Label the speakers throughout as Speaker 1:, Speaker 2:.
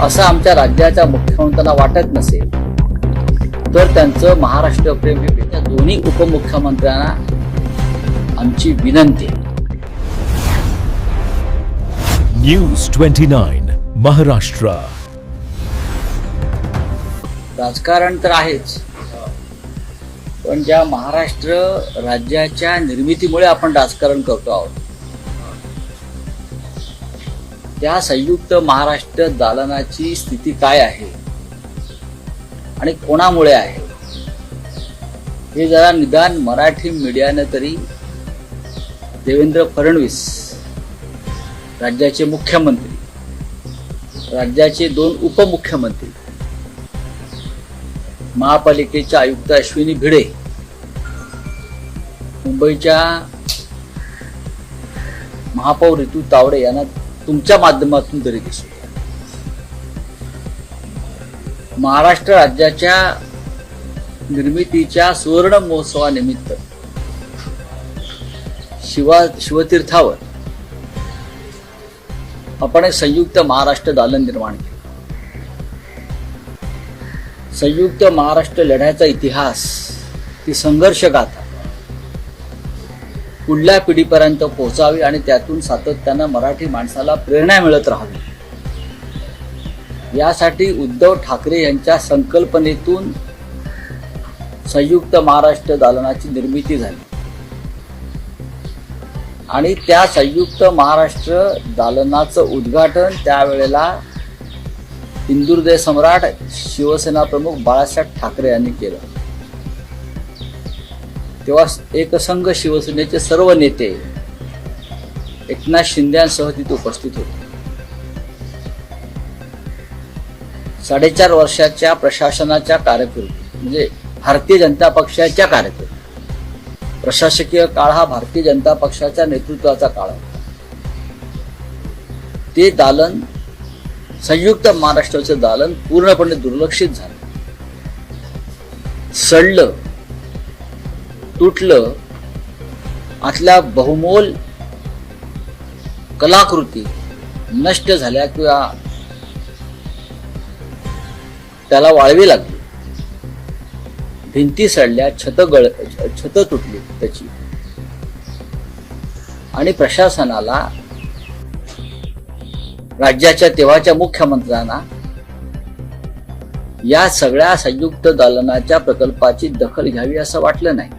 Speaker 1: असं आमच्या राज्याच्या मुख्यमंत्र्यांना वाटत नसेल तर त्यांचं महाराष्ट्र प्रेम हे त्या दोन्ही उपमुख्यमंत्र्यांना आमची विनंती आहे.
Speaker 2: न्यूज 29 महाराष्ट्र.
Speaker 1: राजकारण तर आहेच, पण ज्या महाराष्ट्र राज्याच्या निर्मितीमुळे आपण राजकारण करतो आहोत त्या संयुक्त महाराष्ट्र दालनाची स्थिती काय आहे आणि कोणामुळे आहे हे जरा निदान मराठी मीडियाने तरी देवेंद्र फडणवीस राज्याचे मुख्यमंत्री, राज्याचे 2 उपमुख्यमंत्री, महापालिकेचे आयुक्त अश्विनी भिडे, मुंबईच्या महापौर ऋतू तावडे यांना तुमच्या माध्यमातून तरी दिसू द्या. महाराष्ट्र राज्याच्या निर्मितीच्या सुवर्ण महोत्सवानिमित्त शिवतीर्थावर आपण एक संयुक्त महाराष्ट्र दालन निर्माण केलं. संयुक्त महाराष्ट्र लढ्याचा इतिहास, ती संघर्ष गाथा पुढल्या पिढीपर्यंत पोहोचावी आणि त्यातून सातत्यानं मराठी माणसाला प्रेरणा मिळत राहावी, यासाठी उद्धव ठाकरे यांच्या संकल्पनेतून संयुक्त महाराष्ट्र दालनाची निर्मिती झाली. आणि त्या संयुक्त महाराष्ट्र दालनाचं उद्घाटन त्यावेळेला हिंदुहृदय सम्राट शिवसेना प्रमुख बाळासाहेब ठाकरे यांनी केलं. तेव्हा एकसंघ शिवसेनेचे सर्व नेते एकनाथ शिंदेसह तिथे उपस्थित होते. 4.5 वर्षाच्या प्रशासनाच्या कारकिर्दीत, म्हणजे भारतीय जनता पक्षाच्या कारकिर्दीत, प्रशासकीय काळ हा भारतीय जनता पक्षाच्या नेतृत्वाचा काळ होता. ते दालन, संयुक्त महाराष्ट्राचं दालन पूर्णपणे दुर्लक्षित झालं, सडलं, तुटलं. आतल्या बहुमोल कलाकृती नष्ट झाल्या किंवा त्याला वाळवी लागली, भिंती सडल्या, छत तुटली त्याची. आणि प्रशासनाला, राज्याच्या तेव्हाच्या मुख्यमंत्र्यांना या सगळ्या संयुक्त दालनाच्या प्रकल्पाची दखल घ्यावी असं वाटलं नाही.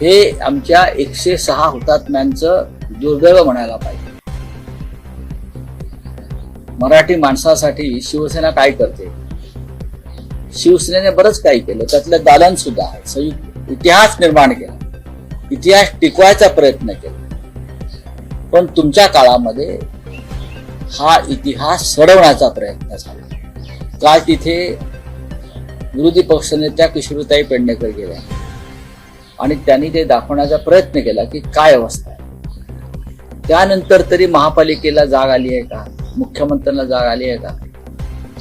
Speaker 1: हे आमच्या 106 हुतात्म्यांचं दुर्दैव म्हणायला पाहिजे. मराठी माणसासाठी शिवसेना काय करते? शिवसेनेने बरंच काही केलं, त्यातलं दालन सुद्धा आहे. संयुक्त इतिहास निर्माण केला, इतिहास टिकवायचा प्रयत्न केला. पण तुमच्या काळामध्ये हा इतिहास सडवण्याचा प्रयत्न झाला. काल तिथे विरोधी पक्षनेत्या किशोरीताई पेडणेकर गेल्या आणि त्यांनी ते दाखवण्याचा प्रयत्न केला की काय अवस्था आहे. त्यानंतर तरी महापालिकेला जाग आली आहे का? मुख्यमंत्र्यांना जाग आली आहे का?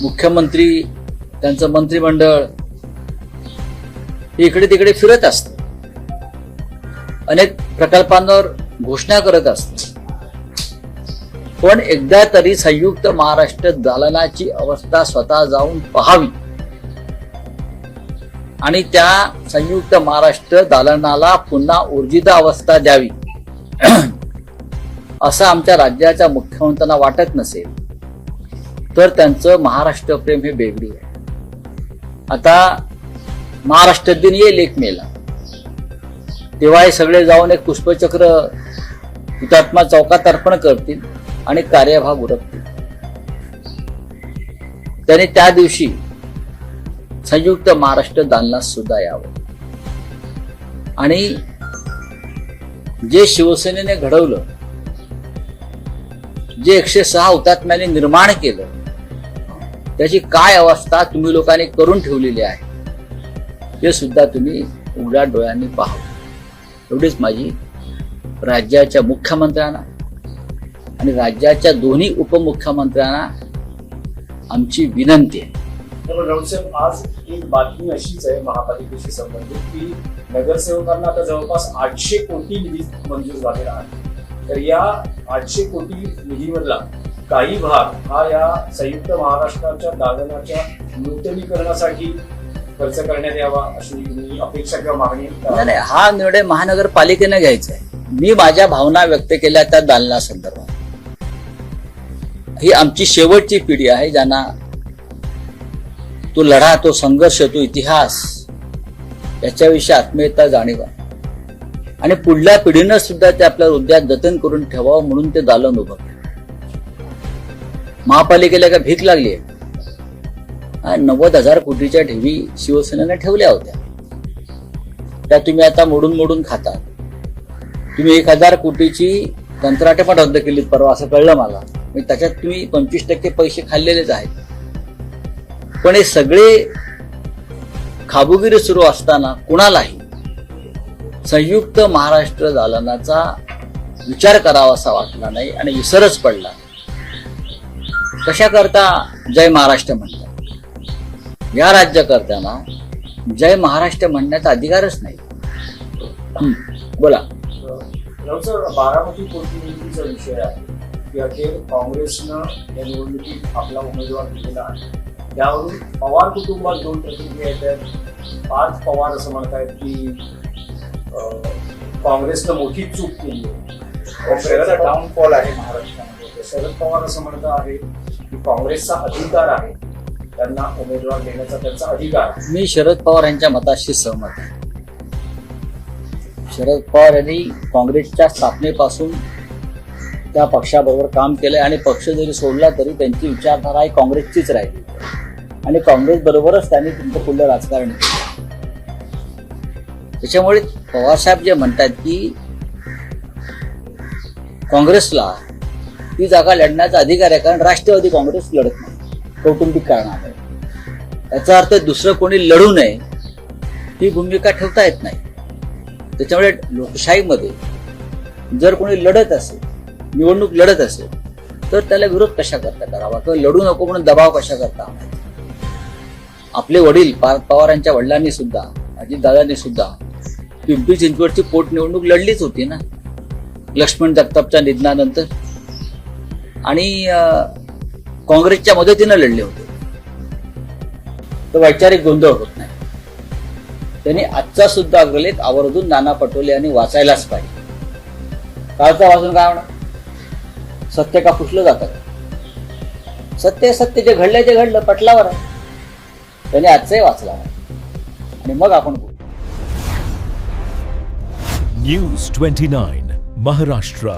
Speaker 1: मुख्यमंत्री, त्यांचं मंत्रिमंडळ इकडे तिकडे फिरत असतं, अनेक प्रकल्पांवर घोषणा करत असतं, पण एकदा तरी संयुक्त महाराष्ट्र दालनाची अवस्था स्वतः जाऊन पाहावी आणि त्या संयुक्त महाराष्ट्र दालनाला पुन्हा ऊर्जित अवस्था द्यावी असं आमच्या राज्याच्या मुख्यमंत्र्यांना वाटत नसेल तर त्यांचं महाराष्ट्र प्रेम हे बेगडी आहे. आता महाराष्ट्र दिन येईल 1 मेला, तेव्हा हे सगळे जाऊन एक पुष्पचक्र हुतात्मा चौकात अर्पण करतील आणि कार्यभाग उरकतील. त्याने त्या दिवशी संयुक्त महाराष्ट्र दालनात सुद्धा यावं आणि जे शिवसेनेने घडवलं, जे 106 हुतात्म्यांनी निर्माण केलं, त्याची काय अवस्था तुम्ही लोकांनी करून ठेवलेली आहे हे सुद्धा तुम्ही उघड्या डोळ्यांनी पाहावं. एवढीच माझी राज्याच्या मुख्यमंत्र्यांना आणि राज्याच्या दोन्ही उपमुख्यमंत्र्यांना आमची विनंती आहे.
Speaker 3: राऊतसाहेब, आज एक बातमी अशीच आहे महापालिकेशी संबंधित की नगरसेवकांना आता जवळपास 800 कोटी निधी मंजूर झालेला आहे. तर या 800 कोटी निधीमधला काही भाग हा या संयुक्त महाराष्ट्राच्या दालनाच्या नूतनीकरणासाठी खर्च करण्यात यावा अशी मी अपेक्षा किंवा मागणी
Speaker 1: नाही, हा निर्णय महानगरपालिकेने घ्यायचा आहे. मी माझ्या भावना व्यक्त केल्या त्या दालना संदर्भात. ही आमची शेवटची पिढी आहे ज्यांना तो लढा, तो संघर्ष, तो इतिहास याच्याविषयी आत्मीयता, जाणीव आहे. आणि पुढल्या पिढीनं सुद्धा ते आपल्या हृदयात जतन करून ठेवावं म्हणून ते दालन उभं केलं. महापालिकेला काय भीक लागली आहे? 90,000 कोटीच्या ठेवी शिवसेनेने ठेवल्या होत्या, त्या तुम्ही आता मोडून मोडून खाता. तुम्ही 1,000 कोटीची कंत्राटे पण रद्द केलीत परवा, असं कळलं मला. त्याच्यात तुम्ही 25% पैसे खाल्लेलेच आहेत. पण हे सगळे खाबुगिरी सुरू असताना कुणालाही संयुक्त महाराष्ट्र दालनाचा विचार करावा असा वाटला नाही आणि विसरच पडला. कशा करता जय महाराष्ट्र म्हणतात? या राज्यकर्त्यांना जय महाराष्ट्र म्हणण्याचा अधिकारच नाही. बोला.
Speaker 3: सर, बारामती पोटनिवडणुकीचा विषय आहे की अखेर काँग्रेसनं या निवडणुकीत आपला उमेदवार दिलेला आहे. त्यावरून पवार कुटुंबात 2 प्रतिक्रिया येत आहेत. पार्थ पवार असं म्हणतायत की काँग्रेसनं मोठी चूक केली आहे, डाऊनफॉल आहे महाराष्ट्रामध्ये. शरद पवार असं म्हणत आहे की काँग्रेसचा अधिकार आहे, त्यांना उमेदवार देण्याचा त्यांचा अधिकार आहे.
Speaker 1: मी शरद पवार यांच्या मताशी सहमत आहे. शरद पवार यांनी काँग्रेसच्या स्थापनेपासून त्या पक्षाबरोबर काम केलंय आणि पक्ष जरी सोडला तरी त्यांची विचारधारा ही काँग्रेसचीच राहिली आणि काँग्रेस बरोबरच त्यांनी तुमचं पुढलं राजकारण केलं. त्याच्यामुळे पवारसाहेब जे म्हणतात की काँग्रेसला ती जागा लढण्याचा अधिकार आहे, कारण राष्ट्रवादी काँग्रेस लढत नाही कौटुंबिक कारणामुळे. याचा अर्थ दुसरं कोणी लढू नये ही भूमिका ठेवता येत नाही. त्याच्यामुळे लोकशाहीमध्ये जर कोणी लढत असेल, निवडणूक लढत असेल, तर त्याला विरोध कशा करता करावा किंवा लढू नको म्हणून दबाव कशा करता. आपले वडील पार्थ पवार यांच्या वडिलांनी सुद्धा, अजितदादांनी सुद्धा पिंपरी चिंचवडची पोटनिवडणूक लढलीच होती ना लक्ष्मण जगतापच्या निधनानंतर, आणि काँग्रेसच्या मदतीनं लढले होते. तर वैचारिक गोंधळ होत नाही. त्यांनी आजचा सुद्धा अग्रलेख आवर्जून नाना पटोले यांनी वाचायलाच पाहिजे. कालचा वाचून काय म्हणा, सत्य का पुसलं जातं? सत्य सत्य, जे घडलंय ते घडलं, पटलावर आहे. त्याने आजचाही वाचला आणि मग आपण बोलू.
Speaker 2: News 29 Maharashtra.